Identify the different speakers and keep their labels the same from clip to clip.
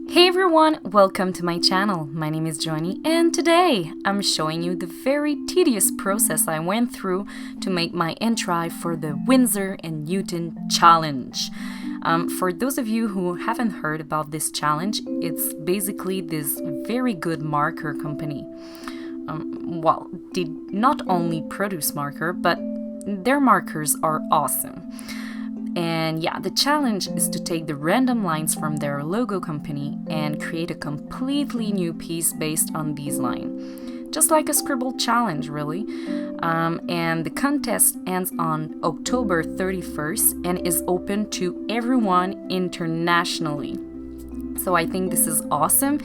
Speaker 1: Hey everyone, welcome to my channel. My name is Johnny and today I'm showing you the very tedious process I went through to make my entry for the Winsor&Newton challenge. For those of you who haven't heard about this challenge, it's basically this very good marker company. They not only produce marker, but their markers are awesome. And yeah, the challenge is to take the random lines from their logo company and create a completely new piece based on these lines. Just like a Scribble challenge, really. And the contest ends on October 31st and is open to everyone internationally. So I think this is awesome.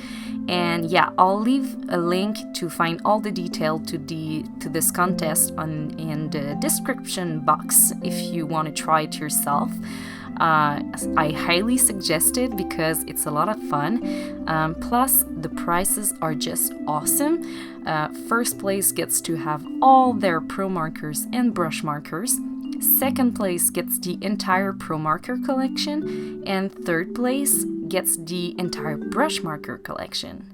Speaker 1: And yeah, I'll leave a link to find all the detail to this contest in the description box if you want to try it yourself. I highly suggest it because it's a lot of fun. Plus, the prizes are just awesome. First place gets to have all their Promarkers and brush markers. Second place gets the entire Promarker collection, and third place gets the entire brush marker collection.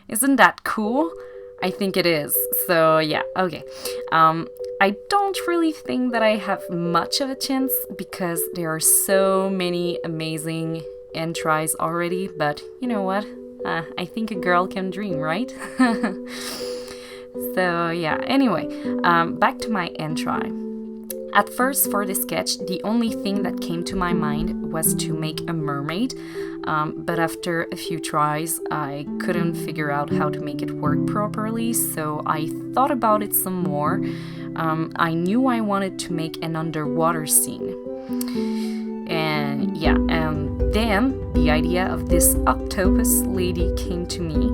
Speaker 1: Isn't that cool? I think it is. So yeah, okay. I don't really think that I have much of a chance because there are so many amazing entries already, but you know what? I think a girl can dream, right? So yeah, anyway, back to my entry. At first, for the sketch, the only thing that came to my mind was to make a mermaid, but after a few tries, I couldn't figure out how to make it work properly, so I thought about it some more. I knew I wanted to make an underwater scene. And yeah, and then the idea of this octopus lady came to me,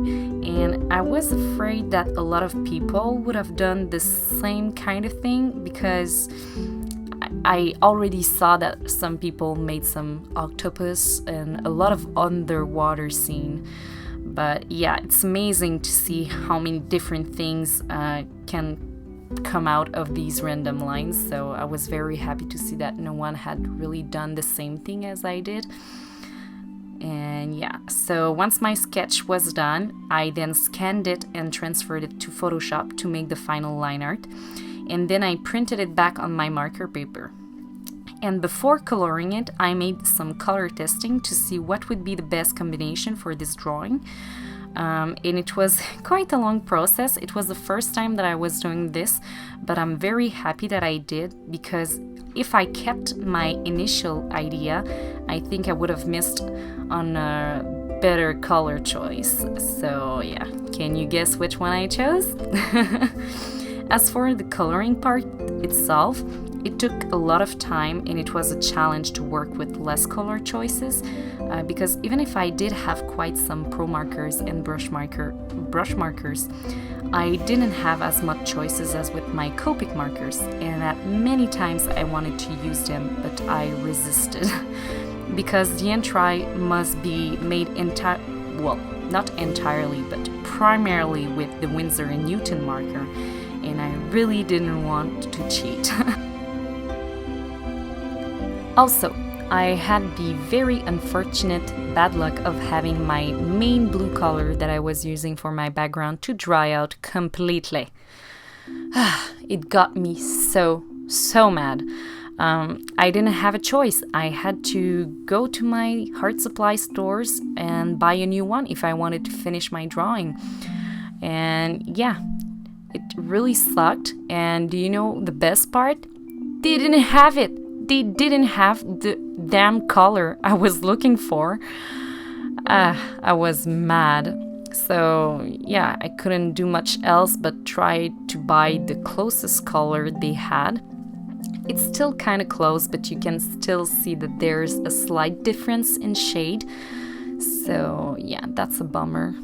Speaker 1: and I was afraid that a lot of people would have done the same kind of thing because I already saw that some people made some octopus and a lot of underwater scene. But yeah, it's amazing to see how many different things can come out of these random lines, so I was very happy to see that no one had really done the same thing as I did. And yeah, so once my sketch was done, I then scanned it and transferred it to Photoshop to make the final line art, and then I printed it back on my marker paper. And before coloring it, I made some color testing to see what would be the best combination for this drawing. And it was quite a long process. It was the first time that I was doing this, but I'm very happy that I did because if I kept my initial idea, I think I would have missed on a better color choice. So yeah, can you guess which one I chose? As for the coloring part itself, it took a lot of time and it was a challenge to work with less color choices because even if I did have quite some Promarkers and brush markers, I didn't have as much choices as with my Copic markers, and at many times I wanted to use them, but I resisted because the entry must be made not entirely, but primarily with the Winsor&Newton marker, and I really didn't want to cheat. Also, I had the very unfortunate bad luck of having my main blue color that I was using for my background to dry out completely. It got me so mad. I didn't have a choice. I had to go to my art supply stores and buy a new one if I wanted to finish my drawing. And yeah, it really sucked. And do you know the best part? They didn't have it. They didn't have the damn color I was looking for. I was mad. So yeah, I couldn't do much else but try to buy the closest color they had. It's still kind of close, but you can still see that there's a slight difference in shade. So yeah, that's a bummer.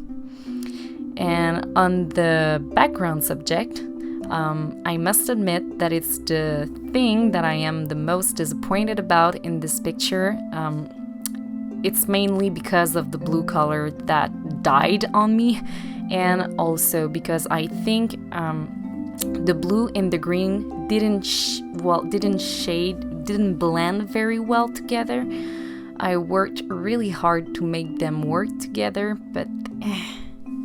Speaker 1: And on the background subject, I must admit that it's the thing that I am the most disappointed about in this picture. It's mainly because of the blue color that died on me, and also because I think the blue and the green didn't blend very well together. I worked really hard to make them work together, but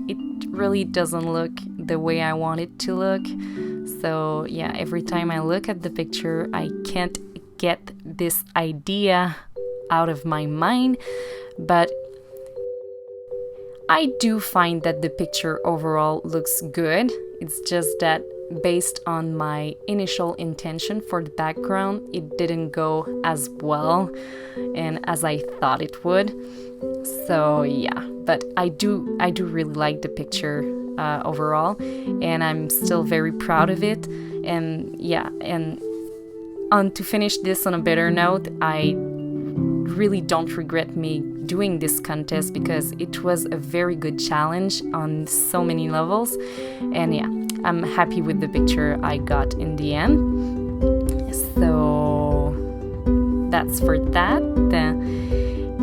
Speaker 1: it really doesn't look the way I want it to look. So yeah, every time I look at the picture, I can't get this idea out of my mind, but I do find that the picture overall looks good. It's just that based on my initial intention for the background, it didn't go as well and as I thought it would. So yeah, but I do really like the picture overall, and I'm still very proud of it. And yeah, and to finish this on a better note, I really don't regret me doing this contest because it was a very good challenge on so many levels. And yeah, I'm happy with the picture I got in the end. So that's for that.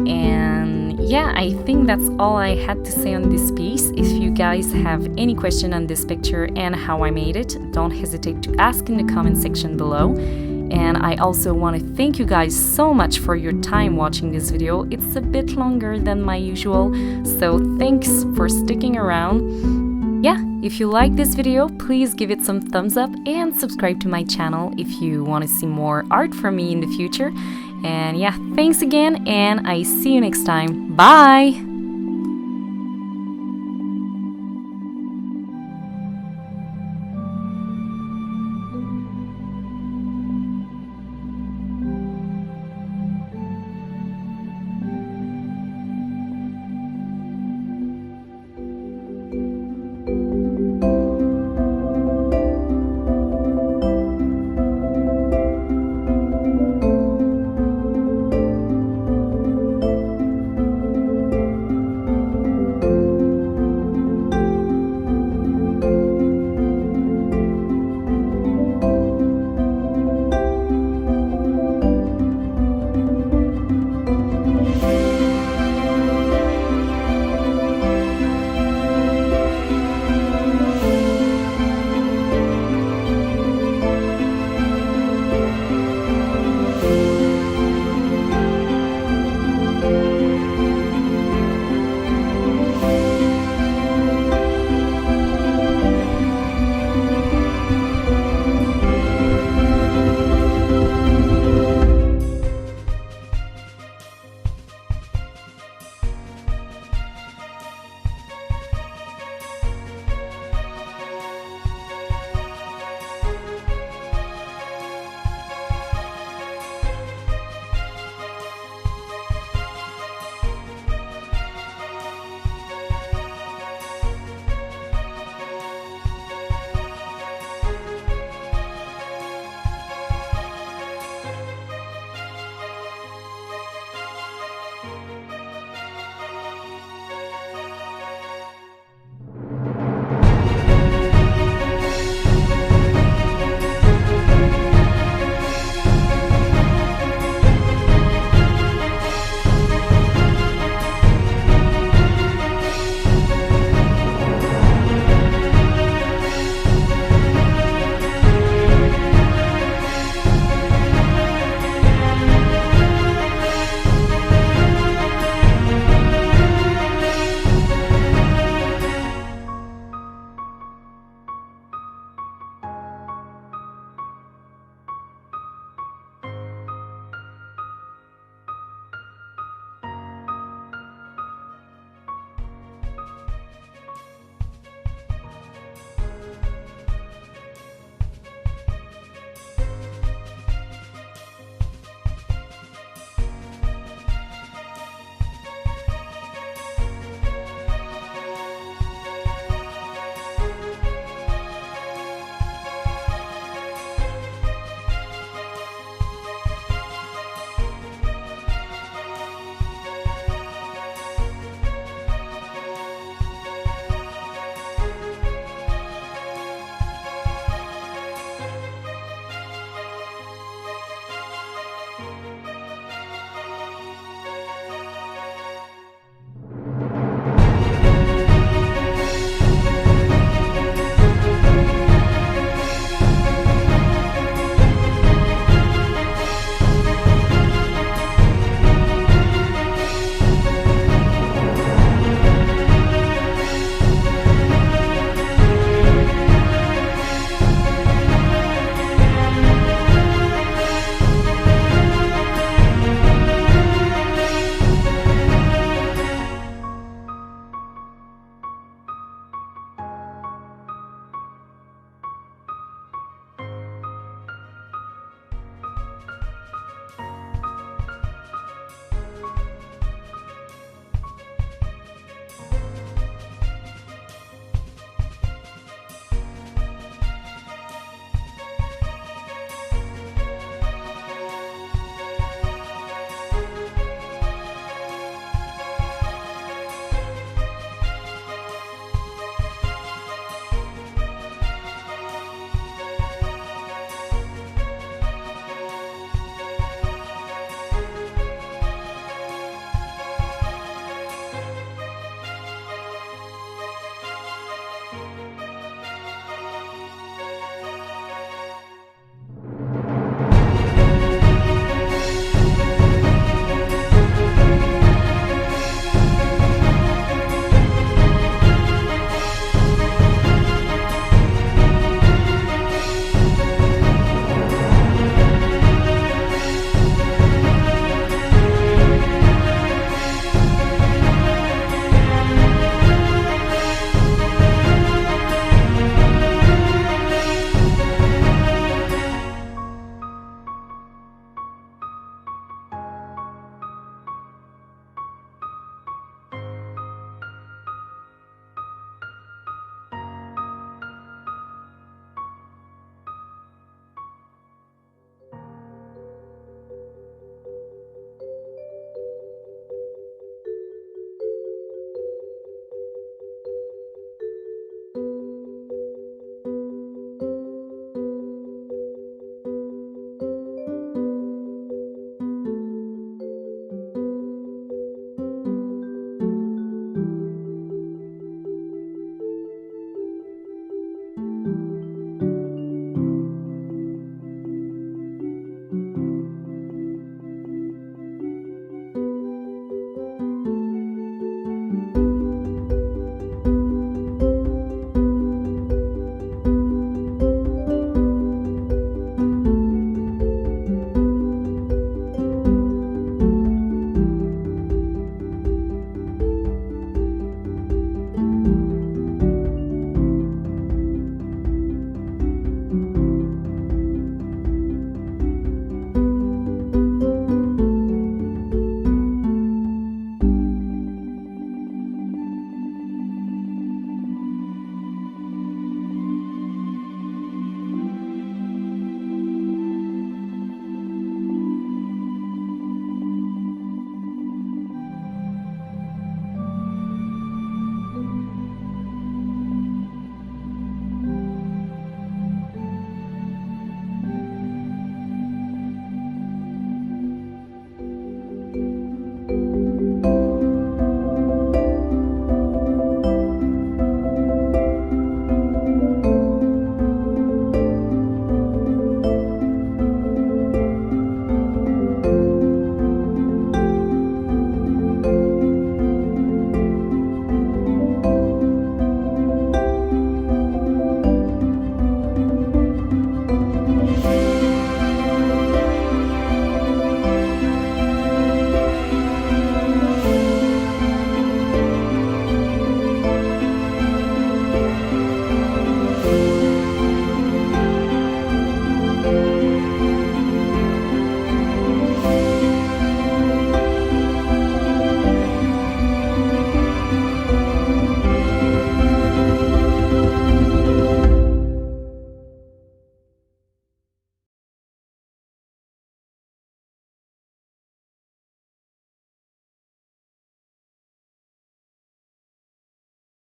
Speaker 1: And yeah, I think that's all I had to say on this piece. If you guys have any question on this picture and how I made it, don't hesitate to ask in the comment section below. And I also want to thank you guys so much for your time watching this video. It's a bit longer than my usual, so thanks for sticking around. Yeah, if you like this video, please give it some thumbs up and subscribe to my channel if you want to see more art from me in the future. And yeah, thanks again, and I see you next time. Bye!